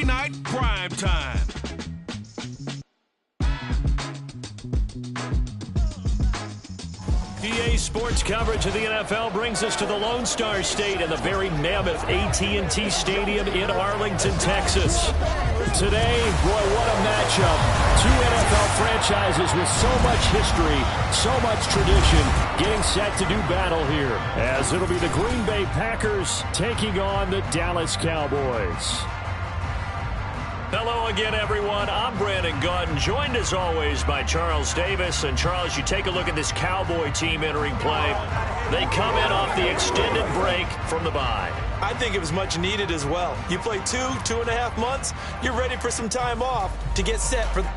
Sunday night prime time. EA Sports coverage of the NFL brings us to the Lone Star State and the very mammoth AT&T Stadium in Arlington, Texas. Today, boy, what a matchup. Two NFL franchises with so much history, so much tradition, getting set to do battle here, as it'll be the Green Bay Packers taking on the Dallas Cowboys. Hello again, everyone. I'm Brandon Gautin, joined as always by Charles Davis. And Charles, you take a look at this Cowboy team entering play. They come in off the extended break from the bye. I think it was much needed as well. You play 2.5 months, you're ready for some time off to get set for...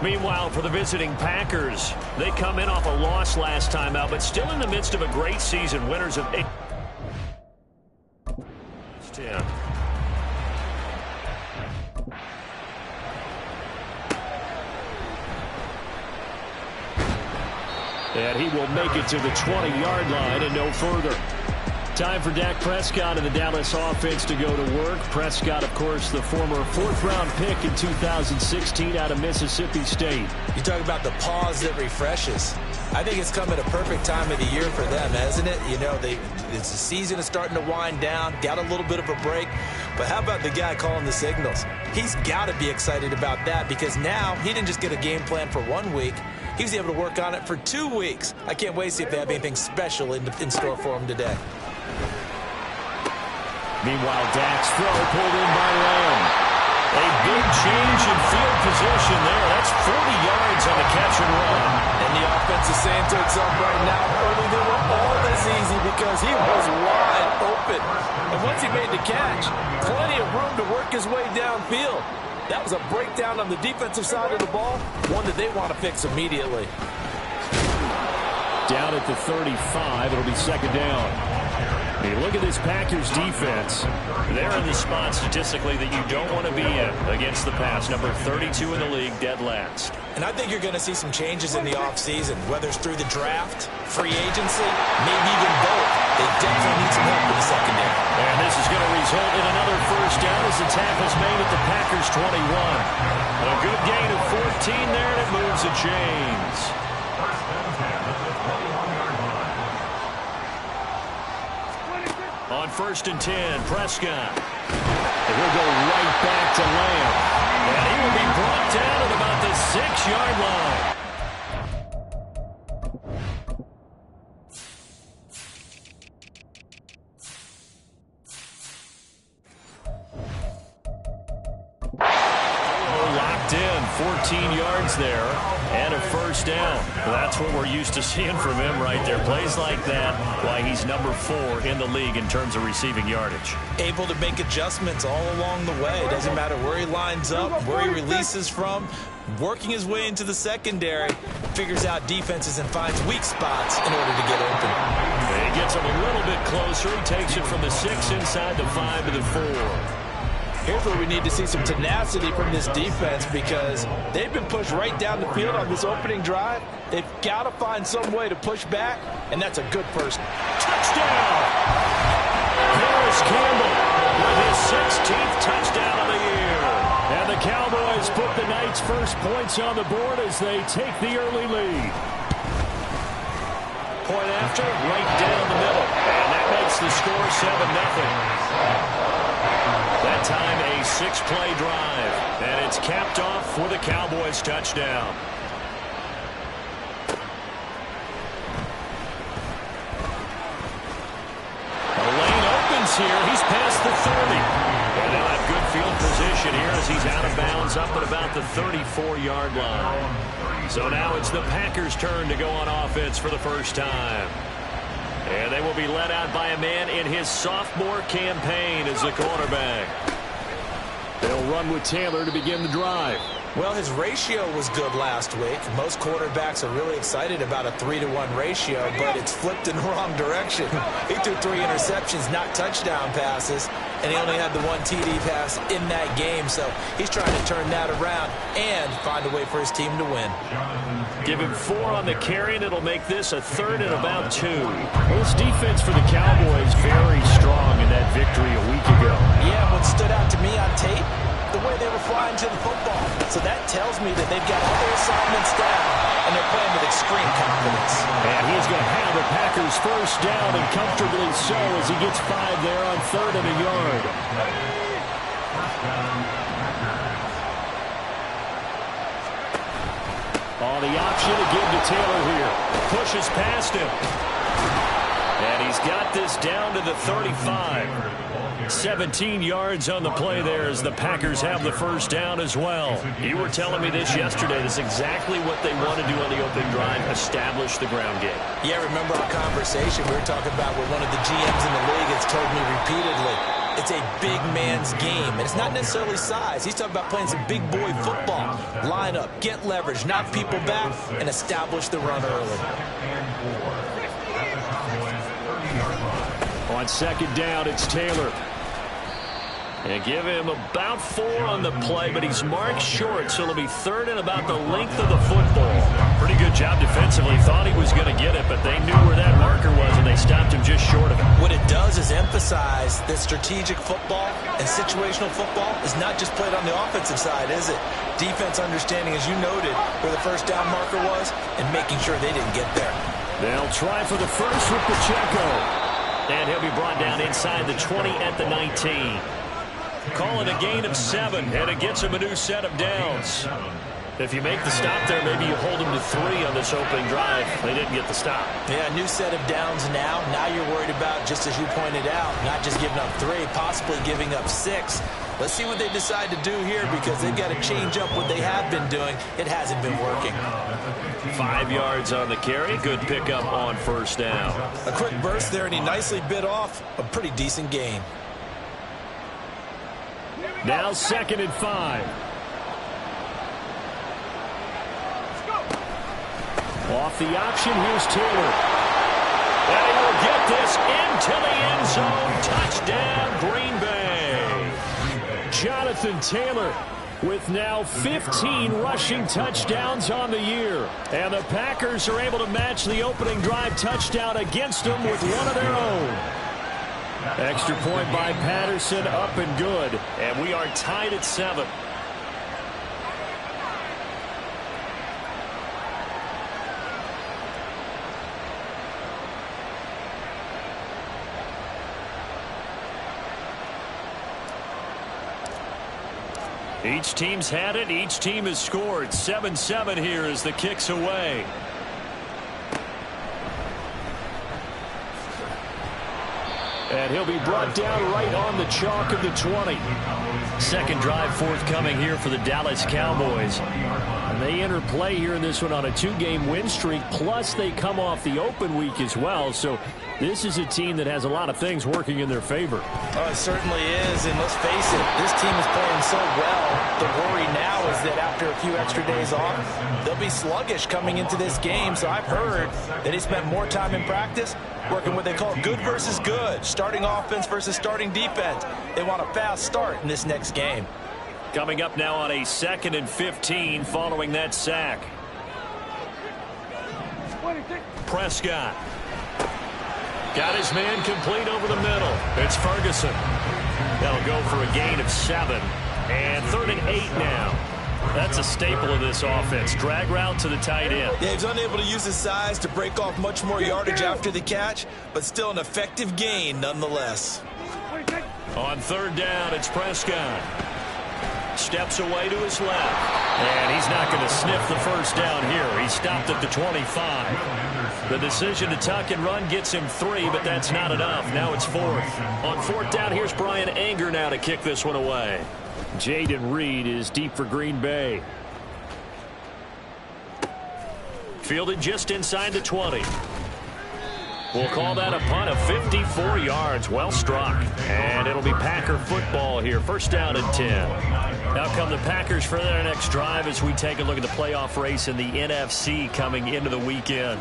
Meanwhile, for the visiting Packers, they come in off a loss last time out, but still in the midst of a great season. Winners of 8. 10. And he will make it to the 20-yard line and no further. Time for Dak Prescott and the Dallas offense to go to work. Prescott, of course, the former fourth-round pick in 2016 out of Mississippi State. You talk about the pause that refreshes. I think it's come at a perfect time of the year for them, hasn't it? You know, the season is starting to wind down, got a little bit of a break. But how about the guy calling the signals? He's got to be excited about that because now he didn't just get a game plan for 1 week. He was able to work on it for 2 weeks. I can't wait to see if they have anything special in store for him today. Meanwhile, Dak's throw pulled in by Lamb. A big change in field position there. That's 40 yards on the catch and run. And the offense is saying to itself right now, early they were all this easy because he was wide open. And once he made the catch, plenty of room to work his way downfield. That was a breakdown on the defensive side of the ball, one that they want to fix immediately. Down at the 35, it'll be second down. Hey, look at this Packers defense. They're in the spot statistically that you don't want to be in against the pass. Number 32 in the league, dead last. And I think you're going to see some changes in the offseason, whether it's through the draft, free agency, maybe even both. They definitely need some help in the secondary. And this is going to result in another first down as the tackle's made at the Packers 21. A good gain of 14 there, and it moves the chains. On 1st and 10, Prescott. And he'll go right back to Lamb. And he will be brought down at about the 6-yard line. Locked in, 14 yards there, and a first down. That's what we're used to seeing from him right there. Plays like that, why he's number 4 in the league in terms of receiving yardage. Able to make adjustments all along the way. Doesn't matter where he lines up, where he releases from. Working his way into the secondary, figures out defenses and finds weak spots in order to get open. And he gets him a little bit closer. He takes it from the 6 inside the 5 to the 4. Here's where we need to see some tenacity from this defense because they've been pushed right down the field on this opening drive. They've got to find some way to push back, and that's a good first. Touchdown! Harris Campbell with his 16th touchdown of the year. And the Cowboys put the Knights' first points on the board as they take the early lead. Point after, right down the middle. And that makes the score 7-0. That time a 6-play drive, and it's capped off with a Cowboys touchdown. The lane opens here. He's past the 30. And they'll have good field position here as he's out of bounds up at about the 34-yard line. So now it's the Packers' turn to go on offense for the first time. And they will be led out by a man in his sophomore campaign as the quarterback. They'll run with Taylor to begin the drive. Well, his ratio was good last week. Most quarterbacks are really excited about a 3-to-1 ratio, but it's flipped in the wrong direction. He threw 3 interceptions, not touchdown passes, and he only had the 1 TD pass in that game. So he's trying to turn that around and find a way for his team to win. Give him 4 on the carry, and it'll make this a 3rd and about 2. Well, this defense for the Cowboys very strong in that victory a week ago. Yeah, what stood out to me on tape, the way they were flying to the football. So that tells me that they've got all their assignments down, and they're playing with extreme confidence. And he's going to have the Packers first down, and comfortably so as he gets 5 there on 3rd and a yard. Oh, the option to give to Taylor here. Pushes past him. And he's got this down to the 35. 17 yards on the play there as the Packers have the first down as well. You were telling me this yesterday. This is exactly what they want to do on the opening drive, establish the ground game. Yeah, remember our conversation. We were talking about what one of the GMs in the league has told me repeatedly. It's a big man's game, and it's not necessarily size. He's talking about playing some big boy football. Line up, get leverage, knock people back, and establish the run early. On second down, it's Taylor. And give him about 4 on the play, but he's marked short, so it'll be third and about the length of the football. Pretty good job defensively. Thought he was going to get it, but they knew where that marker was, and they stopped him just short of it. What it does is emphasize that strategic football and situational football is not just played on the offensive side, is it? Defense understanding, as you noted, where the first down marker was and making sure they didn't get there. They'll try for the first with Pacheco. And he'll be brought down inside the 20 at the 19. Call it a gain of 7, and it gets him a new set of downs. If you make the stop there, maybe you hold him to 3 on this opening drive. They didn't get the stop. Yeah, new set of downs now. Now you're worried about, just as you pointed out, not just giving up 3, possibly giving up 6. Let's see what they decide to do here, because they've got to change up what they have been doing. It hasn't been working. 5 yards on the carry. Good pickup on first down. A quick burst there, and he nicely bit off a pretty decent gain. Now 2nd and 5. Off the option, here's Taylor. And he will get this into the end zone. Touchdown, Green Bay. Jonathan Taylor with now 15 rushing touchdowns on the year. And the Packers are able to match the opening drive touchdown against them with one of their own. Extra point by Patterson, up and good. And we are tied at 7. Each team's had it. Each team has scored. 7-7 here as the kick's away. And he'll be brought down right on the chalk of the 20. Second drive forthcoming here for the Dallas Cowboys. And they enter play here in this one on a 2-game win streak, plus they come off the open week as well. So this is a team that has a lot of things working in their favor. Oh, it certainly is, and let's face it, this team is playing so well. The worry now is that after a few extra days off, they'll be sluggish coming into this game. So I've heard that he spent more time in practice working what they call good versus good, starting offense versus starting defense. They want a fast start in this next game. Coming up now on a 2nd and 15 following that sack. Prescott. Got his man complete over the middle. It's Ferguson. That'll go for a gain of 7. And 3rd and 8 now. That's a staple of this offense. Drag route to the tight end. Yeah, he's unable to use his size to break off much more yardage after the catch, but still an effective gain nonetheless. On 3rd down, it's Prescott. Steps away to his left. And he's not going to sniff the first down here. He stopped at the 25. The decision to tuck and run gets him 3, but that's not enough. Now it's 4th. On 4th down, here's Brian Anger now to kick this one away. Jaden Reed is deep for Green Bay. Fielded just inside the 20. We'll call that a punt of 54 yards. Well struck. And it'll be Packer football here. First down and 10. Now come the Packers for their next drive as we take a look at the playoff race in the NFC coming into the weekend.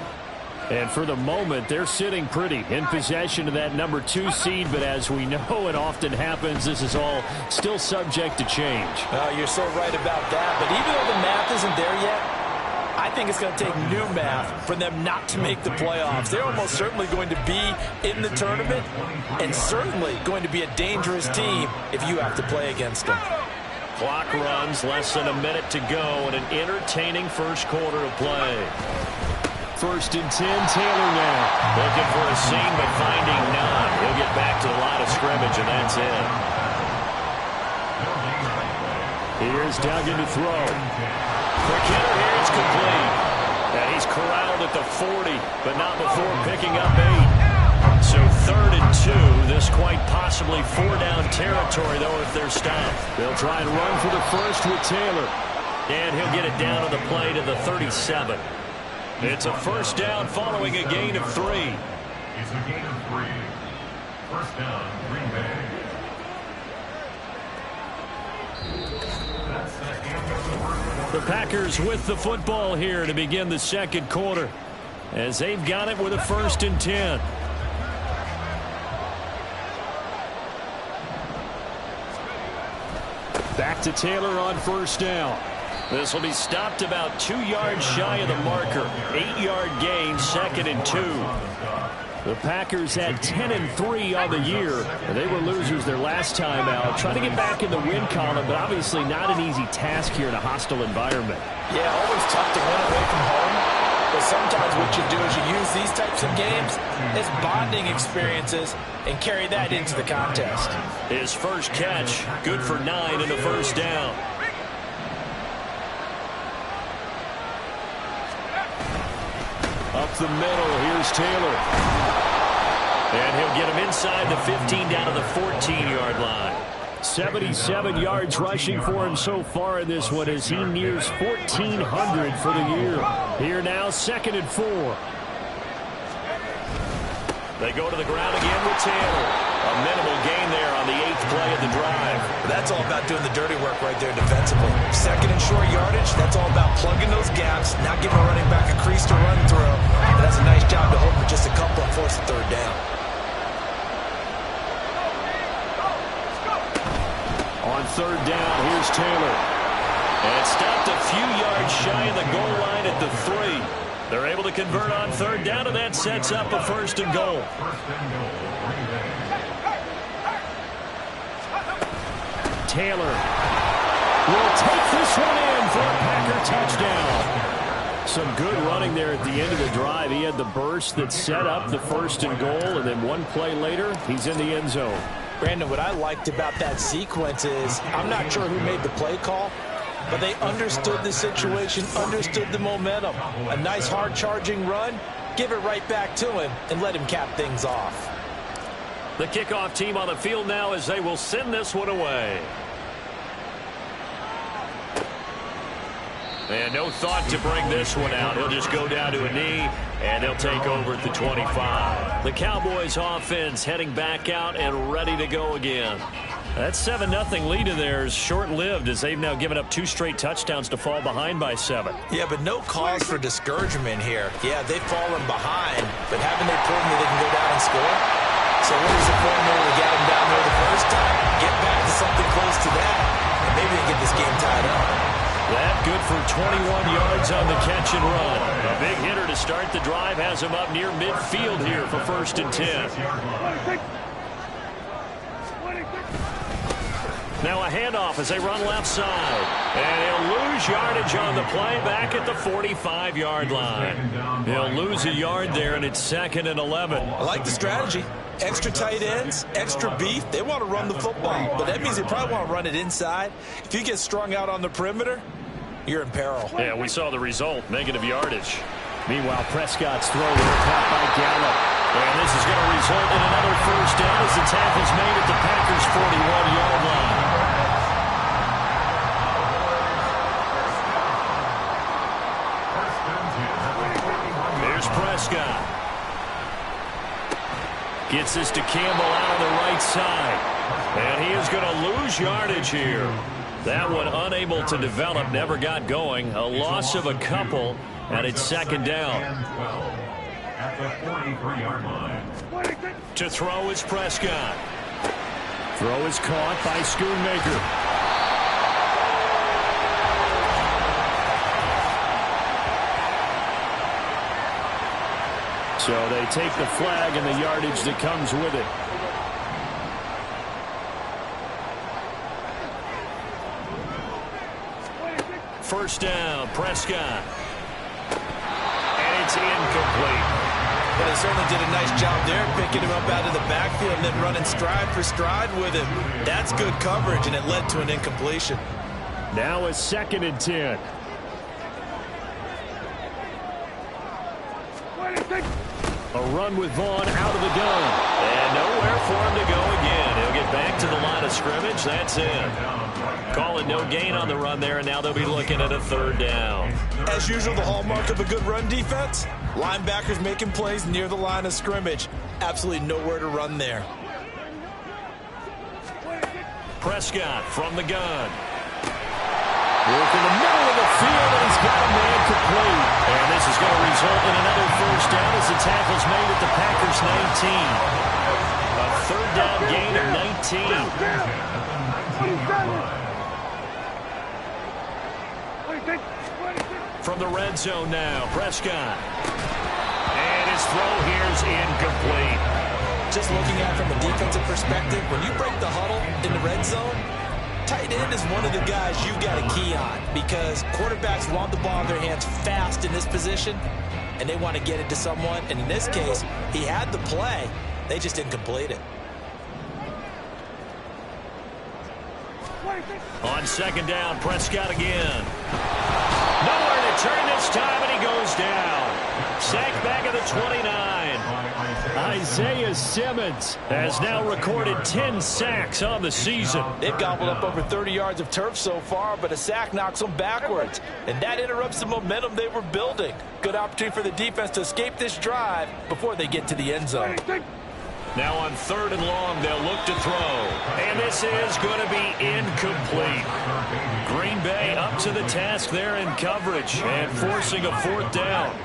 And for the moment, they're sitting pretty in possession of that number 2 seed. But as we know, it often happens, this is all still subject to change. Oh, you're so right about that. But even though the math isn't there yet, I think it's going to take new math for them not to make the playoffs. They're almost certainly going to be in the tournament and certainly going to be a dangerous team if you have to play against them. Clock runs, less than a minute to go, and an entertaining first quarter of play. 1st and 10, Taylor now. Looking for a seam, but finding none. He'll get back to the line of scrimmage, and that's it. Here's Duggan to throw. Quick hitter here, it's complete. And he's corralled at the 40, but not before picking up 8. So 3rd and 2. This quite possibly 4-down territory, though, if they're stopped. They'll try and run for the first with Taylor. And he'll get it down on the play to the 37. It's a first down following a gain of 3. It's a gain of 3. First down, Green Bay. The Packers with the football here to begin the second quarter, as they've got it with a 1st and 10. Back to Taylor on 1st down. This will be stopped about 2 yards shy of the marker. 8-yard gain, 2nd and 2. The Packers had 10-3 on the year. They were losers their last time out. Trying to get back in the win column, but obviously not an easy task here in a hostile environment. Yeah, always tough to win away from home. But sometimes what you do is you use these types of games as bonding experiences and carry that into the contest. His first catch, good for 9 and a 1st down. Up the middle, here's Taylor. And he'll get him inside the 15 down to the 14-yard line. 77 yards rushing for him so far in this one as he nears 1,400 for the year. Here now, 2nd and 4. They go to the ground again with Taylor. A minimal gain there on the 8th play of the drive. That's all about doing the dirty work right there defensively. 2nd and short yardage, that's all about plugging those gaps, not giving a running back a crease to run through. And that's a nice job to hold with just a couple and force the 3rd down. On 3rd down, here's Taylor. And stopped a few yards shy of the goal line at the 3. They're able to convert on 3rd down, and that sets up a 1st and goal. Taylor will take this one in for a Packer touchdown. Some good running there at the end of the drive. He had the burst that set up the 1st and goal, and then one play later, he's in the end zone. Brandon, what I liked about that sequence is I'm not sure who made the play call, but they understood the situation, understood the momentum. A nice hard-charging run, give it right back to him, and let him cap things off. The kickoff team on the field now as they will send this one away. And no thought to bring this one out. He'll just go down to a knee, and they'll take over at the 25. The Cowboys offense heading back out and ready to go again. That 7-0 lead of theirs short-lived as they've now given up 2 straight touchdowns to fall behind by 7. Yeah, but no cause for discouragement here. Yeah, they've fallen behind, but haven't they proven that they can go down and score? So what was the formula to get them down there the first time? Get back to something close to that, and maybe they get this game tied up. That good for 21 yards on the catch and run. A big hitter to start the drive has him up near midfield here for 1st and 10. Now a handoff as they run left side. And he'll lose yardage on the play back at the 45-yard line. He'll lose a yard there, and it's 2nd and 11. I like the strategy. Extra tight ends, extra beef. They want to run the football, but that means they probably want to run it inside. If you get strung out on the perimeter, you're in peril. Yeah, we saw the result, negative yardage. Meanwhile, Prescott's throw there caught by Gallup. And this is going to result in another 1st down as the tackle's made at the Packers' 41-yard line. Here's Prescott. Gets this to Campbell out on the right side. And he is going to lose yardage here. That one unable to develop, never got going. A loss of a couple, and it's 2nd down. At the 43-yard line. To throw is Prescott. Throw is caught by Schoonmaker. So they take the flag and the yardage that comes with it. First down, Prescott. And it's incomplete. But they certainly did a nice job there, picking him up out of the backfield and then running stride for stride with him. That's good coverage, and it led to an incompletion. Now a 2nd and 10. A run with Vaughn out of the gun. And nowhere for him to go again. He'll get back to the line of scrimmage. That's it. Call it no gain on the run there, and now they'll be looking at a 3rd down. As usual, the hallmark of a good run defense, linebackers making plays near the line of scrimmage. Absolutely nowhere to run there. Prescott from the gun. Work in the middle of the field, and he's got a man complete. And this is going to result in another first down as the tackle's made at the Packers' 19. A third down gain of 19. From the red zone now, Prescott. And his throw here's incomplete. Just looking at it from a defensive perspective, when you break the huddle in the red zone, tight end is one of the guys you've got to key on because quarterbacks want the ball in their hands fast in this position, and they want to get it to someone. And in this case, he had the play. They just didn't complete it. On second down, Prescott again. Nowhere to turn this time, and he goes down. Sacked back at the 29. Isaiah Simmons has now recorded 10 sacks on the season. They've gobbled up over 30 yards of turf so far, but a sack knocks them backwards, and that interrupts the momentum they were building. Good opportunity for the defense to escape this drive before they get to the end zone. Now on third and long, they'll look to throw. And this is going to be incomplete. Green Bay up to the task there in coverage and forcing a fourth down.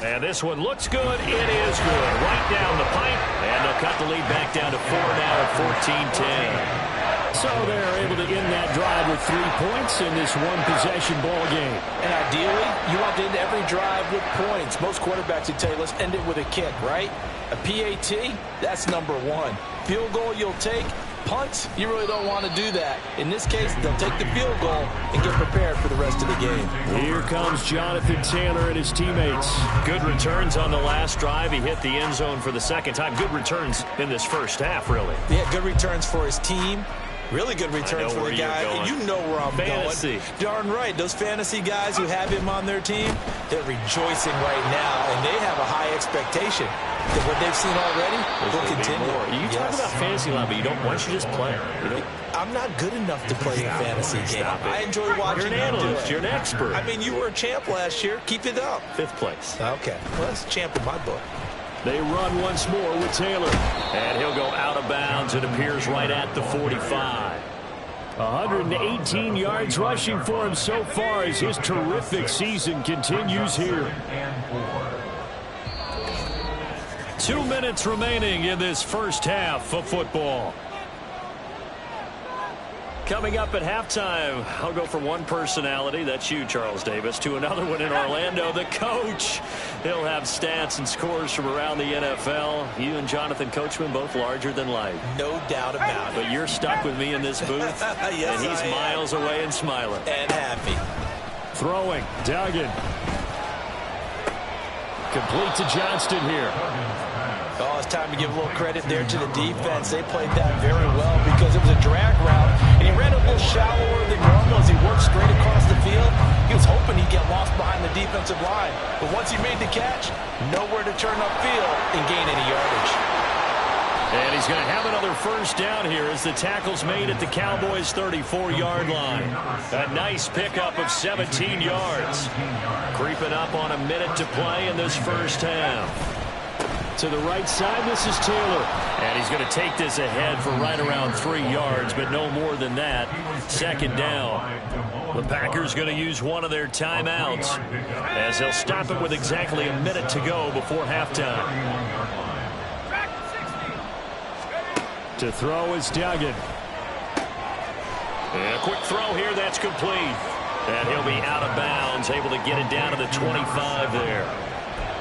And this one looks good. It is good. Right down the pipe. And they'll cut the lead back down to 4 now at 14-10. So they're able to end that drive with 3 points in this one-possession ball game. And ideally, you want to end every drive with points. Most quarterbacks would tell you, let's end it with a kick, right? A PAT, that's number one. Field goal you'll take. Punts, you really don't want to do that. In this case, they'll take the field goal and get prepared for the rest of the game. Here comes Jonathan Taylor and his teammates. Good returns on the last drive. He hit the end zone for the second time. Good returns in this first half, really. Yeah, good returns for his team. Really good returns for the guy. You know where I'm fantasy. going. Darn right. Those fantasy guys who have him on their team, they're rejoicing right now, and they have a high expectation that what they've seen already will continue. You talk about fantasy line, but you don't. Why don't you just play? I'm not good enough to play a fantasy game. I enjoy watching. You're an analyst. You're an expert. I mean, you were a champ last year. Keep it up. 5th place. Okay. Well, that's a champ in my book. They run once more with Taylor. And he'll go out of bounds. It appears right at the 45. 118 yards rushing for him so far as his terrific season continues here. 2 minutes remaining in this first half of football. Coming up at halftime, I'll go from one personality, that's you, Charles Davis, to another one in Orlando, the coach. He'll have stats and scores from around the NFL. You and Jonathan Coachman, both larger than life. No doubt about it. But you're stuck with me in this booth, yes, and he's miles away and smiling. And happy. Throwing, Duggan. Complete to Johnston here. Oh, it's time to give a little credit there to the defense. They played that very well because it was a drag route, and he ran a little shallower than normal as he worked straight across the field. He was hoping he'd get lost behind the defensive line. But once he made the catch, nowhere to turn upfield and gain any yardage. And he's going to have another first down here as the tackle's made at the Cowboys' 34-yard line. A nice pickup of 17 yards. Creeping up on a minute to play in this first half. To the right side, this is Taylor. And he's going to take this ahead for right around 3 yards, but no more than that. Second down. The Packers going to use one of their timeouts as they'll stop it with exactly a minute to go before halftime. To throw is Duggan. And a quick throw here, that's complete. And he'll be out of bounds, able to get it down to the 25 there.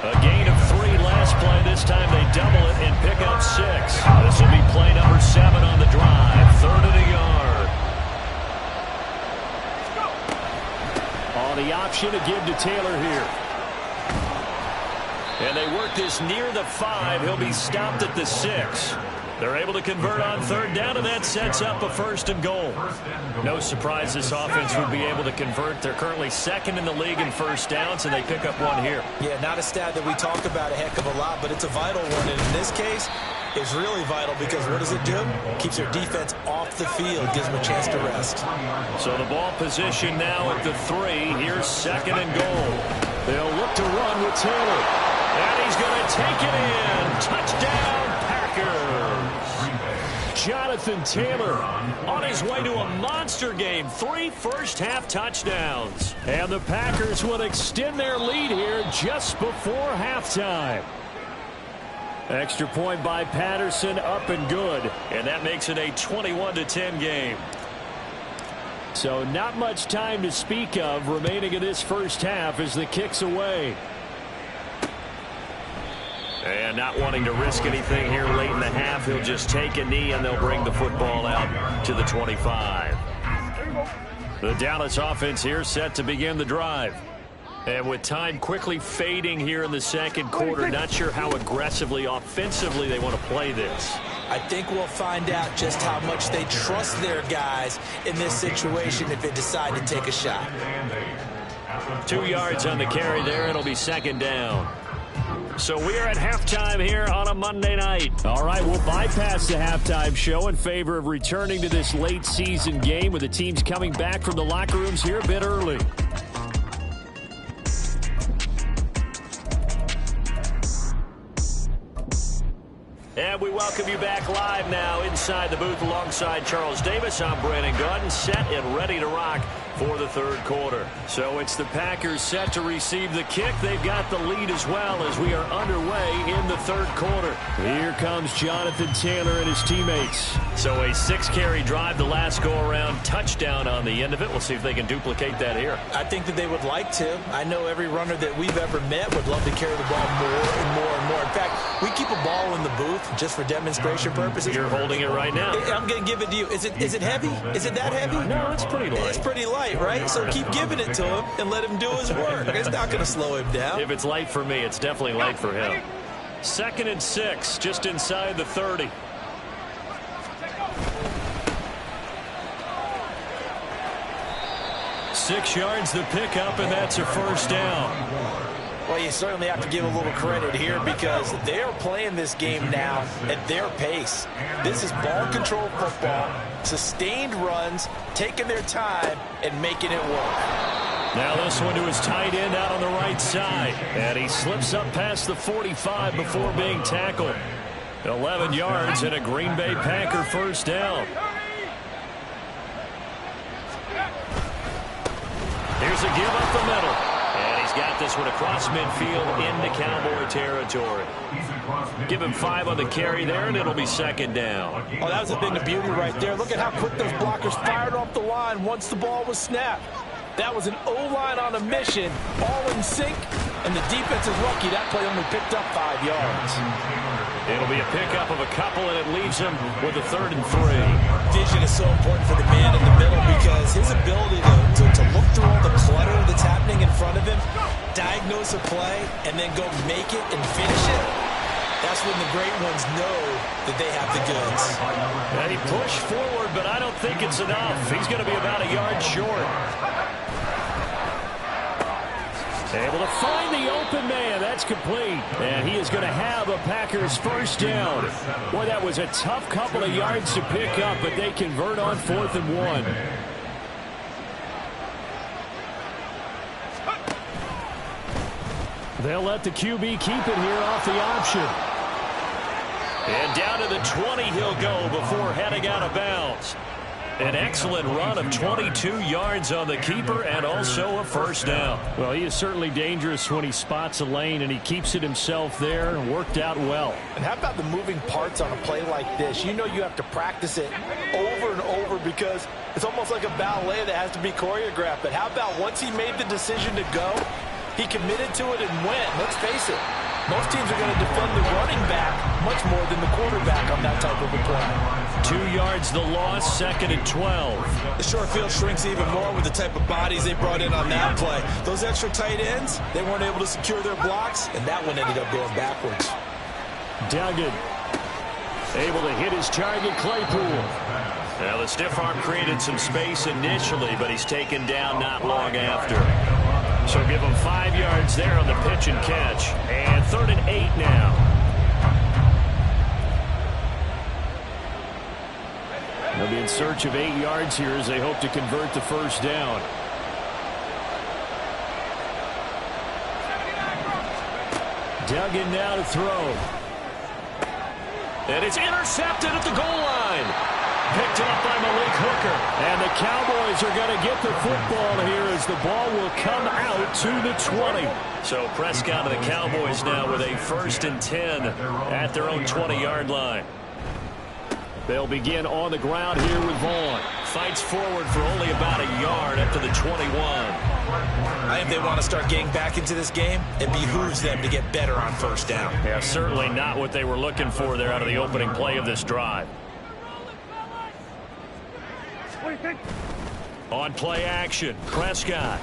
A gain of 3 last play. This time they double it and pick up 6. This will be play number 7 on the drive. 3rd and a yard. On the option to give to Taylor here. And they work this near the 5. He'll be stopped at the 6. They're able to convert on 3rd down, and that sets up a 1st and goal. No surprise this offense would be able to convert. They're currently 2nd in the league in first downs, and they pick up 1 here. Yeah, not a stat that we talk about a heck of a lot, but it's a vital one. And in this case, it's really vital because what does it do? Keeps their defense off the field, gives them a chance to rest. So the ball position now at the 3. Here's 2nd and goal. They'll look to run with Taylor. And he's going to take it in. Touchdown, Packers. Jonathan Taylor on his way to a monster game. 3 first-half touchdowns. And the Packers will extend their lead here just before halftime. Extra point by Patterson, up and good. And that makes it a 21-10 game. So not much time to speak of remaining in this first half as the kick's away. And not wanting to risk anything here late in the half, he'll just take a knee and they'll bring the football out to the 25. The Dallas offense here set to begin the drive. And with time quickly fading here in the second quarter, not sure how aggressively, offensively they want to play this. I think we'll find out just how much they trust their guys in this situation if they decide to take a shot. 2 yards on the carry there. It'll be second down. So we are at halftime here on a Monday night. All right, we'll bypass the halftime show in favor of returning to this late season game with the teams coming back from the locker rooms here a bit early. And we welcome you back live now inside the booth alongside Charles Davis. I'm Brandon Gordon, set and ready to rock for the third quarter. So it's the Packers set to receive the kick. They've got the lead as well as we are underway in the third quarter. Here comes Jonathan Taylor and his teammates. So a 6-carry drive the last go-around, touchdown on the end of it. We'll see if they can duplicate that here. I think that they would like to. I know every runner that we've ever met would love to carry the ball more and more and more. In fact, we keep a ball in the booth just for demonstration purposes. You're holding it right now. I'm going to give it to you. Is it heavy? Is it that heavy? No, it's pretty light. It's pretty light, right? So keep giving it to him and let him do his work. It's not going to slow him down. If it's light for me, it's definitely light for him. 2nd and 6, just inside the 30. Six yards the pickup, and that's a first down. Well, you certainly have to give a little credit here because they are playing this game now at their pace. This is ball control football, sustained runs, taking their time, and making it work. Now this one to his tight end out on the right side. And he slips up past the 45 before being tackled. 11 yards and a Green Bay Packer first down. Here's a give up the middle. And he's got this one across midfield into Cowboy territory. Give him 5 on the carry there, and it'll be second down. Oh, that was a thing of beauty right there. Look at how quick those blockers fired off the line once the ball was snapped. That was an O-line on a mission, all in sync, and the defense is lucky that play only picked up 5 yards. It'll be a pickup of a couple, and it leaves him with a 3rd and 3. Vision is so important for the man in the middle because his ability to look through all the clutter that's happening in front of him, diagnose a play, and then go make it and finish it. That's when the great ones know that they have the goods. And he pushed forward, but I don't think it's enough. He's going to be about a yard short. Able to find the open man. That's complete. And he is going to have a Packers first down. Boy, that was a tough couple of yards to pick up, but they convert on 4th and 1. They'll let the QB keep it here off the option. And down to the 20 he'll go before heading out of bounds. An excellent run of 22 yards on the keeper and also a first down. Well, he is certainly dangerous when he spots a lane, and he keeps it himself there and worked out well. And how about the moving parts on a play like this? You know you have to practice it over and over because it's almost like a ballet that has to be choreographed. But how about once he made the decision to go, he committed to it and went. Let's face it. Most teams are going to defend the running back much more than the quarterback on that type of a play. 2 yards the loss, 2nd and 12. The short field shrinks even more with the type of bodies they brought in on that play. Those extra tight ends, they weren't able to secure their blocks, and that one ended up going backwards. Duggan able to hit his target, Claypool. Now the stiff arm created some space initially, but he's taken down not long after. So give him 5 yards there on the pitch and catch. And 3rd and 8 now. They'll be in search of 8 yards here as they hope to convert the first down. Duggan now to throw. And it's intercepted at the goal line. line. Picked up by Malik Hooker. And the Cowboys are going to get the football here as the ball will come out to the 20. So Prescott and the Cowboys now with a 1st and 10 at their own 20-yard line. They'll begin on the ground here with Vaughn. Fights forward for only about a yard up to the 21. I think they want to start getting back into this game. It behooves them to get better on 1st down. Yeah, certainly not what they were looking for there out of the opening play of this drive. On play action, Prescott.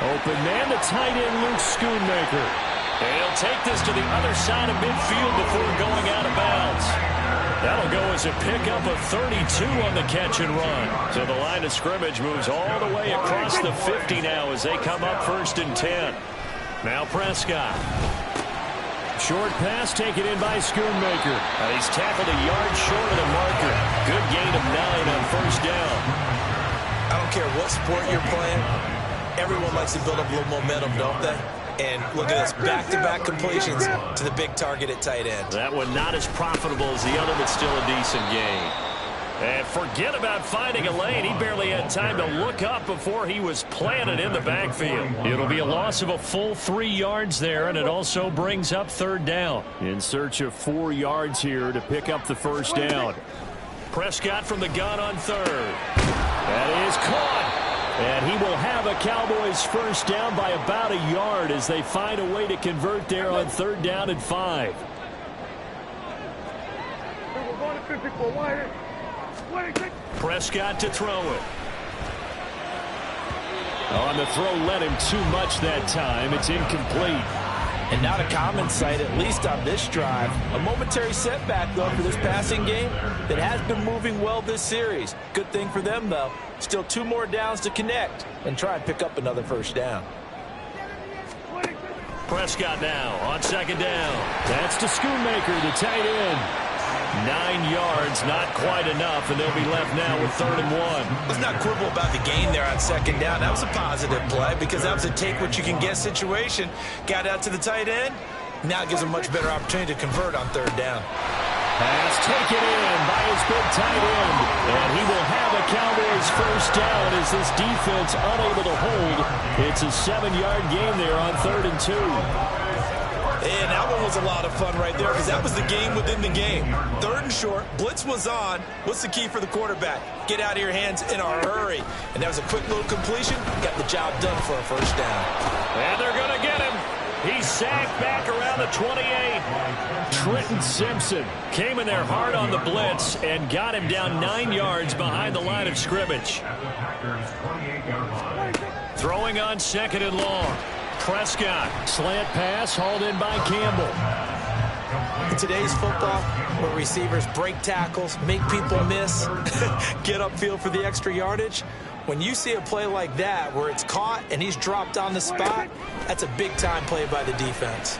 Open man, the tight end, Luke Schoonmaker. And he'll take this to the other side of midfield before going out of bounds. That'll go as a pickup of 32 on the catch and run. So the line of scrimmage moves all the way across the 50 now as they come up 1st and 10. Now Prescott. Short pass taken in by Schoonmaker. He's tackled a yard short of the marker. Good gain of 9 on 1st down. I don't care what sport you're playing. Everyone likes to build up a little momentum, don't they? And look at this, back-to-back completions to the big target at tight end. That one not as profitable as the other, but still a decent gain. And forget about finding a lane. He barely had time to look up before he was planted in the backfield. It'll be a loss of a full 3 yards there, and it also brings up 3rd down. In search of 4 yards here to pick up the 1st down. Prescott from the gun on 3rd. That is caught. And he will have a Cowboys 1st down by about a yard as they find a way to convert there on 3rd down and 5. Prescott to throw it. On the throw, led him too much that time. It's incomplete. And not a common sight, at least on this drive. A momentary setback, though, for this passing game that has been moving well this series. Good thing for them, though. Still 2 more downs to connect and try and pick up another 1st down. Prescott now on 2nd down. That's to Schoonmaker, the tight end. 9 yards, not quite enough, and they'll be left now with 3rd and 1. Let's not quibble about the gain there on 2nd down. That was a positive play because that was a take-what-you-can-get situation. Got out to the tight end. Now it gives a much better opportunity to convert on 3rd down. Pass taken in by his big tight end. And he will have a Cowboys 1st down as this defense unable to hold. It's a 7-yard gain there on 3rd and 2. And that one was a lot of fun right there because that was the game within the game. 3rd and short, blitz was on. What's the key for the quarterback? Get out of your hands in a hurry. And that was a quick little completion. Got the job done for a 1st down. And they're going to get him. He's sacked back around the 28. Trenton Simpson came in there hard on the blitz and got him down 9 yards behind the line of scrimmage. Throwing on 2nd and long. Prescott, slant pass, hauled in by Campbell. In today's football, where receivers break tackles, make people miss, get upfield for the extra yardage, when you see a play like that where it's caught and he's dropped on the spot, that's a big-time play by the defense.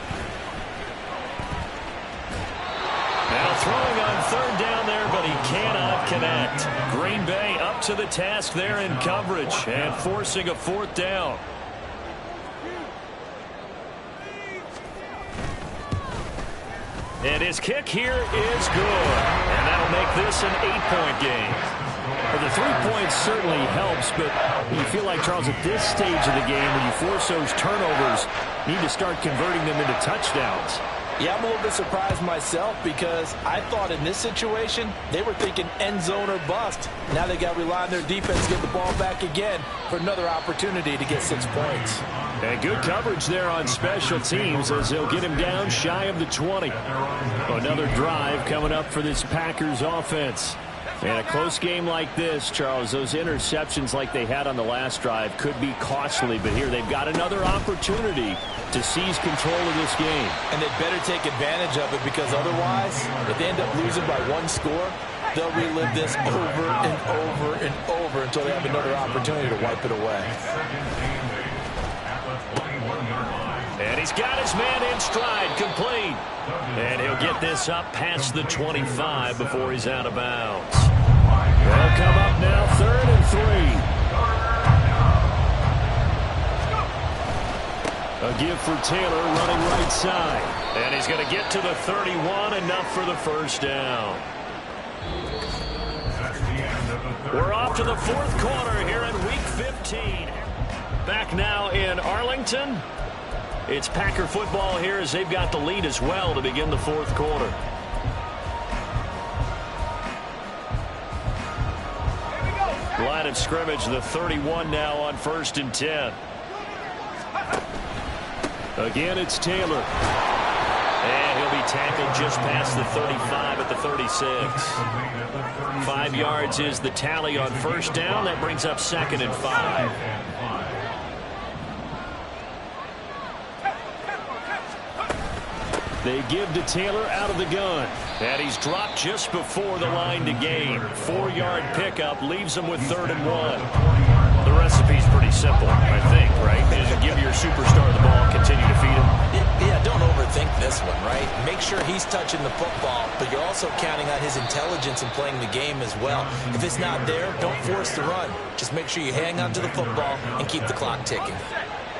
Now throwing on 3rd down there, but he cannot connect. Green Bay up to the task there in coverage and forcing a 4th down. And his kick here is good. And that'll make this an 8-point game. Well, the 3 points certainly helps, but you feel like, Charles, at this stage of the game, when you force those turnovers, you need to start converting them into touchdowns. Yeah, I'm a little bit surprised myself because I thought in this situation, they were thinking end zone or bust. Now they got to rely on their defense to get the ball back again for another opportunity to get 6 points. And good coverage there on special teams as they'll get him down shy of the 20. Another drive coming up for this Packers offense. And a close game like this, Charles, those interceptions like they had on the last drive could be costly. But here they've got another opportunity to seize control of this game. And they better take advantage of it because otherwise, if they end up losing by 1 score, they'll relive this over and over and over until they have another opportunity to wipe it away. And he's got his man in stride, complete. And he'll get this up past the 25 before he's out of bounds. They'll come up now 3rd and 3. A give for Taylor running right side. And he's going to get to the 31, enough for the 1st down. We're off to the fourth quarter here in Week 15. Back now in Arlington. It's Packer football here as they've got the lead as well to begin the fourth quarter. Line of scrimmage, the 31 now on 1st and 10. Again, it's Taylor. And he'll be tackled just past the 35 at the 36. 5 yards is the tally on first down. That brings up 2nd and 5. They give to Taylor out of the gun. And he's dropped just before the line to gain. 4-yard pickup leaves him with 3rd and 1. The recipe's pretty simple, I think, right? Just give your superstar the ball, continue to feed him. Yeah, don't overthink this one, right? Make sure he's touching the football, but you're also counting on his intelligence in playing the game as well. If it's not there, don't force the run. Just make sure you hang on to the football and keep the clock ticking.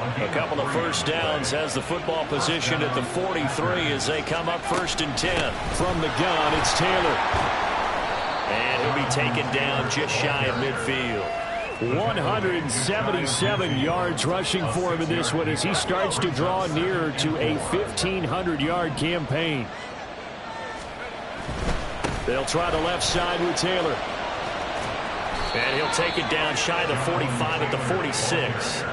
A couple of first downs, has the football position at the 43 as they come up 1st and 10. From the gun, it's Taylor. And he'll be taken down just shy of midfield. 177 yards rushing for him in this one as he starts to draw nearer to a 1,500-yard campaign. They'll try the left side with Taylor. And he'll take it down shy of the 45 at the 46.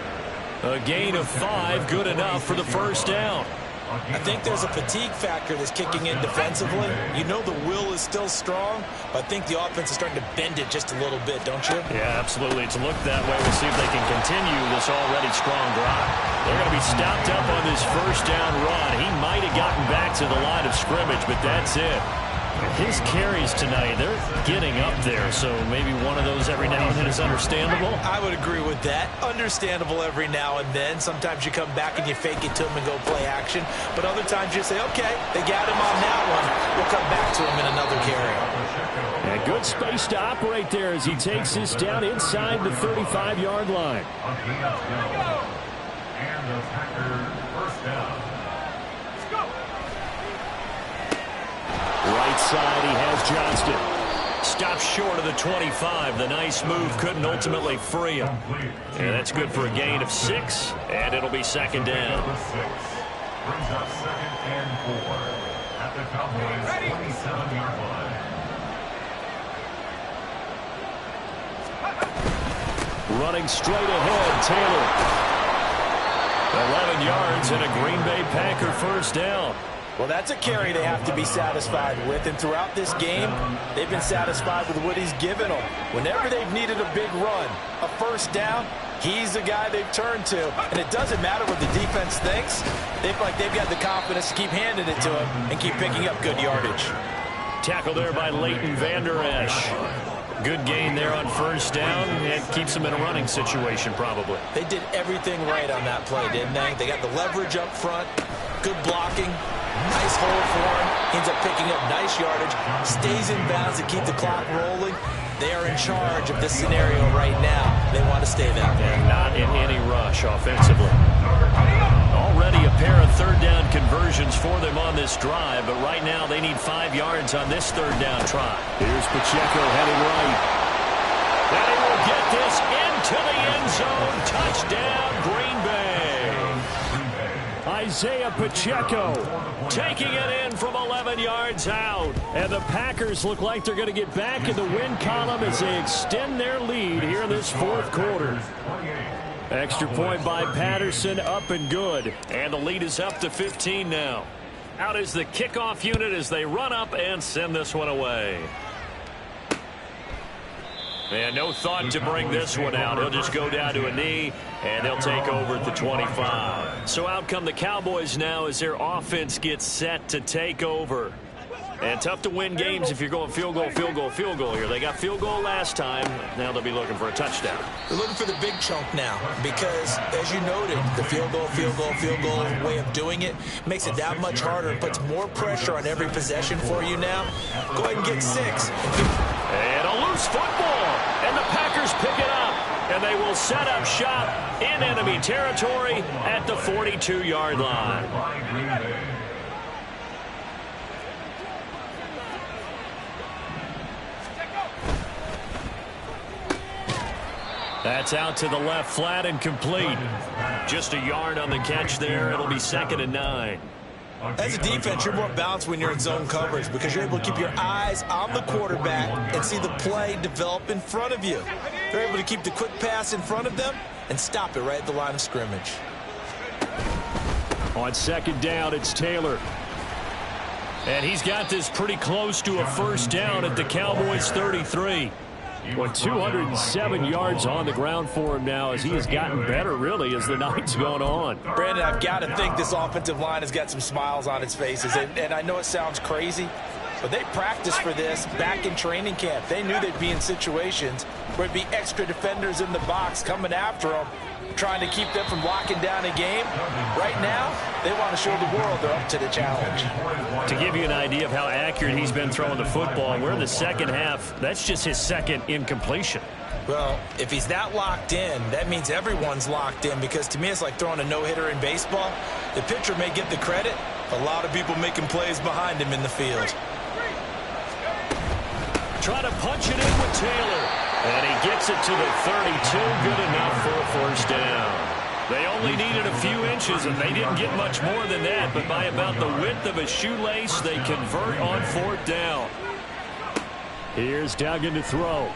A gain of 5, good enough for the first down. I think there's a fatigue factor that's kicking in defensively. You know the will is still strong, but I think the offense is starting to bend it just a little bit, don't you? Yeah, absolutely. It's looked that way. We'll see if they can continue this already strong drive. They're going to be stopped up on this first down run. He might have gotten back to the line of scrimmage, but that's it. His carries tonight, they're getting up there, so maybe one of those every now and then is understandable. I would agree with that. Understandable every now and then. Sometimes you come back and you fake it to him and go play action, but other times you say, okay, they got him on that one. We'll come back to him in another carry. And good space to operate there as he takes this down inside the 35-yard line. And the Packer first down. Right side, he has Johnston. Stops short of the 25. The nice move couldn't ultimately free him. And that's good for a gain of 6, and it'll be 2nd down. Brings up 2nd and 4 at the Cowboys' 27-yard line. Running straight ahead, Taylor. 11 yards and a Green Bay Packer first down. Well, that's a carry they have to be satisfied with, and throughout this game, they've been satisfied with what he's given them. Whenever they've needed a big run, a first down, he's the guy they've turned to, and it doesn't matter what the defense thinks. They feel like they've got the confidence to keep handing it to him and keep picking up good yardage. Tackle there by Leighton Vander Esch. Good gain there on first down. It keeps them in a running situation, probably. They did everything right on that play, didn't they? They got the leverage up front, good blocking. Nice hole for him. He ends up picking up nice yardage. Stays in bounds to keep the clock rolling. They are in charge of this scenario right now. They want to stay that way. And not in any rush offensively. Already a pair of third down conversions for them on this drive, but right now they need 5 yards on this third down try. Here's Pacheco heading right. And he will get this into the end zone. Touchdown, Green Bay. Isaiah Pacheco taking it in from 11 yards out. And the Packers look like they're going to get back in the win column as they extend their lead here in this fourth quarter. Extra point by Patterson, up and good. And the lead is up to 15 now. Out is the kickoff unit as they run up and send this one away. And no thought to bring this one out. He'll just go down to a knee, and they'll take over at the 25. So out come the Cowboys now as their offense gets set to take over. And tough to win games if you're going field goal, field goal, field goal here. They got field goal last time. Now they'll be looking for a touchdown. They're looking for the big chunk now because, as you noted, the field goal way of doing it makes it that much harder and puts more pressure on every possession for you now. Go ahead and get 6. And a loose football. And the Packers pick it up. And they will set up shop in enemy territory at the 42-yard line. That's out to the left, flat and complete. Just a yard on the catch there. It'll be 2nd and 9. As a defense, you're more balanced when you're in zone coverage because you're able to keep your eyes on the quarterback and see the play develop in front of you. You're able to keep the quick pass in front of them and stop it right at the line of scrimmage. On 2nd down, it's Taylor. And he's got this pretty close to a first down at the Cowboys' 33. Well, 207 yards on the ground for him now as he has gotten better, really, as the night's gone on. Brandon, I've got to think this offensive line has got some smiles on its faces. And I know it sounds crazy, but they practiced for this back in training camp. They knew they'd be in situations where it'd be extra defenders in the box coming after them, trying to keep them from locking down a game. Right now, they want to show the world they're up to the challenge. To give you an idea of how accurate he's been throwing the football, we're in the second half. That's just his second incompletion. Well, if he's that locked in, that means everyone's locked in, because to me it's like throwing a no-hitter in baseball. The pitcher may get the credit, a lot of people making plays behind him in the field. Try to punch it in with Taylor. And he gets it to the 32. Good enough for a first down. They only needed a few inches, and they didn't get much more than that. But by about the width of a shoelace, they convert on 4th down. Here's Duggan to throw.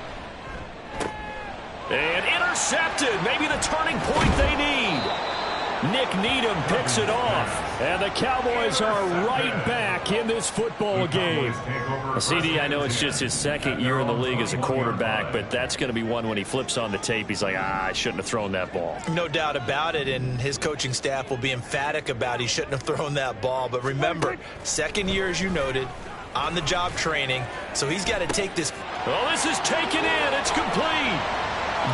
And intercepted. Maybe the turning point they need. Nick Needham picks it off. And the Cowboys are right back in this football game. CD, I know it's just his 2nd year in the league as a quarterback, but that's going to be one when he flips on the tape. He's like, I shouldn't have thrown that ball. No doubt about it, and his coaching staff will be emphatic about he shouldn't have thrown that ball. But remember, 2nd year, as you noted, on-the-job training, so he's got to take this. Well, this is taken in. It's complete.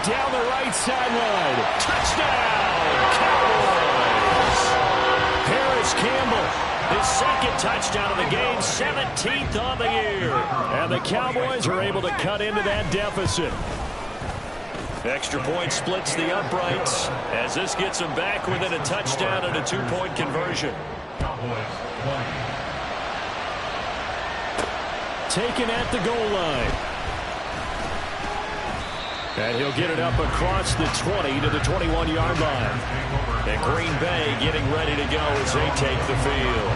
Down the right sideline. Touchdown, Cowboys. Paris Campbell, his 2nd touchdown of the game, 17th on the year. And the Cowboys are able to cut into that deficit. Extra point splits the uprights as this gets them back within a touchdown and a 2-point conversion. Taken at the goal line. And he'll get it up across the 20 to the 21-yard line. And Green Bay getting ready to go as they take the field.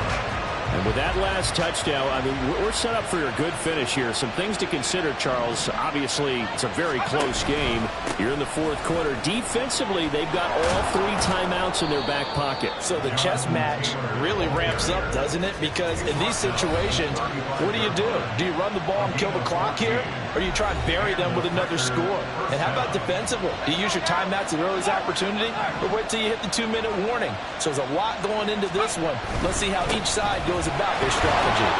And with that last touchdown, I mean, we're set up for a good finish here. Some things to consider, Charles. Obviously, it's a very close game. You're in the 4th quarter. Defensively, they've got all 3 timeouts in their back pocket. So the chess match really ramps up, doesn't it? Because in these situations, what do? Do you run the ball and kill the clock here? Or do you try and bury them with another score? And how about defensively? Do you use your timeouts at earliest opportunity? Or wait till you hit the 2-minute warning? So there's a lot going into this one. Let's see how each side goes about their strategy.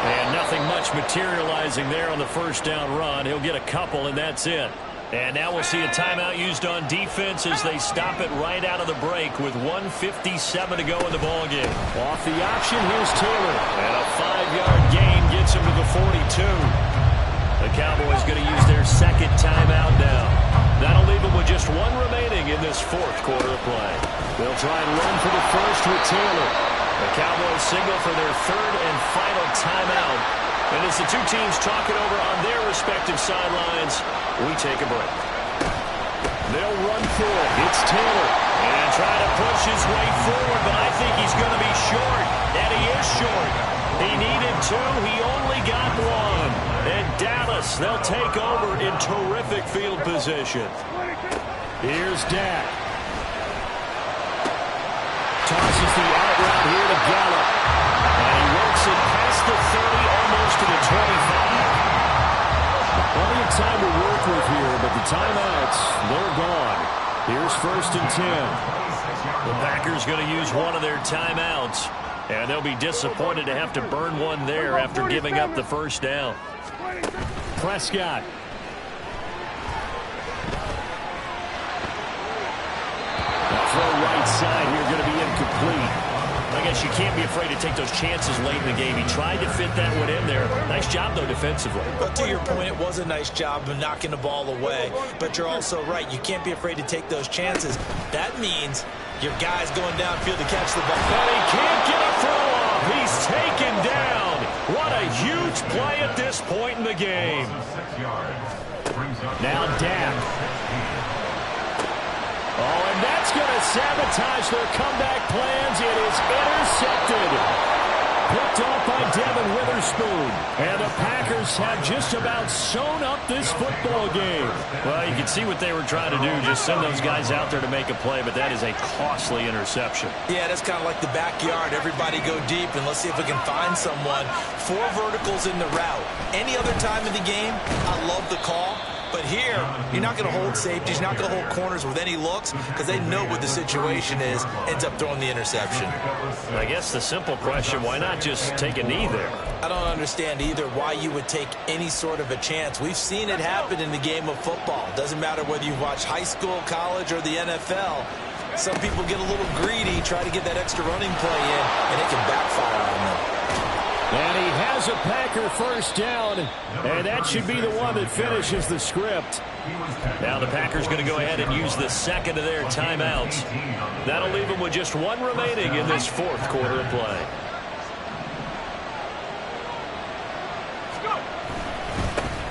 And nothing much materializing there on the first down run. He'll get a couple, and that's it. And now we'll see a timeout used on defense as they stop it right out of the break with 1:57 to go in the ballgame. Off the option, here's Taylor. And a 5-yard gain gets him to the 42. The Cowboys going to use their 2nd timeout now. That'll leave them with just 1 remaining in this 4th quarter of play. They'll try and run for the first with Taylor. The Cowboys signal for their 3rd and final timeout. And as the two teams talk it over on their respective sidelines, we take a break. They'll run for it. It's Taylor. And try to push his way forward, but I think he's going to be short. And he is short. He needed 2. He only got 1. And Dallas, they'll take over in terrific field position. Here's Dak. Tosses the out route here to Gallup. And he works it past the 30, almost to the 25. Plenty of time to work with here, but the timeouts, they're gone. Here's 1st and 10. The Packers going to use one of their timeouts. And they'll be disappointed to have to burn one there after giving up the first down. Prescott. Throw right side here going to be incomplete. I guess you can't be afraid to take those chances late in the game. He tried to fit that one in there. Nice job, though, defensively. But to your point, it was a nice job of knocking the ball away. But you're also right. You can't be afraid to take those chances. That means your guy's going downfield to catch the ball. But he can't get a throw off. He's taken down. What a huge play at this point in the game. Now Dak. to sabotage their comeback plans. It is intercepted. Picked off by Devin Witherspoon. And the Packers have just about sewn up this football game. Well, you can see what they were trying to do, just send those guys out there to make a play, but that is a costly interception. Yeah, that's kind of like the backyard. Everybody go deep, and let's see if we can find someone. 4 verticals in the route. Any other time in the game, I love the call. But here, you're not going to hold safeties, you're not going to hold corners with any looks because they know what the situation is, ends up throwing the interception. I guess the simple question, why not just take a knee there? I don't understand either why you would take any sort of a chance. We've seen it happen in the game of football. Doesn't matter whether you watch high school, college, or the NFL. Some people get a little greedy, try to get that extra running play in, and it can backfire on them. And he has a Packer first down, and that should be the one that finishes the script. Now the Packers going to go ahead and use the second of their timeouts. That'll leave them with just 1 remaining in this 4th quarter of play.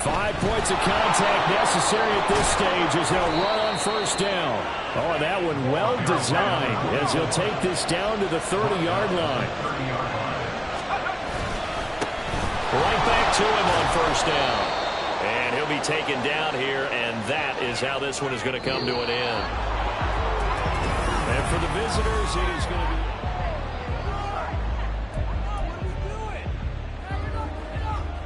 Five points of contact necessary at this stage as they'll run on first down. Oh, and that one well designed as he'll take this down to the 30-yard line. Right back to him on first down. And he'll be taken down here, and that is how this one is going to come to an end. And for the visitors, it is going to be...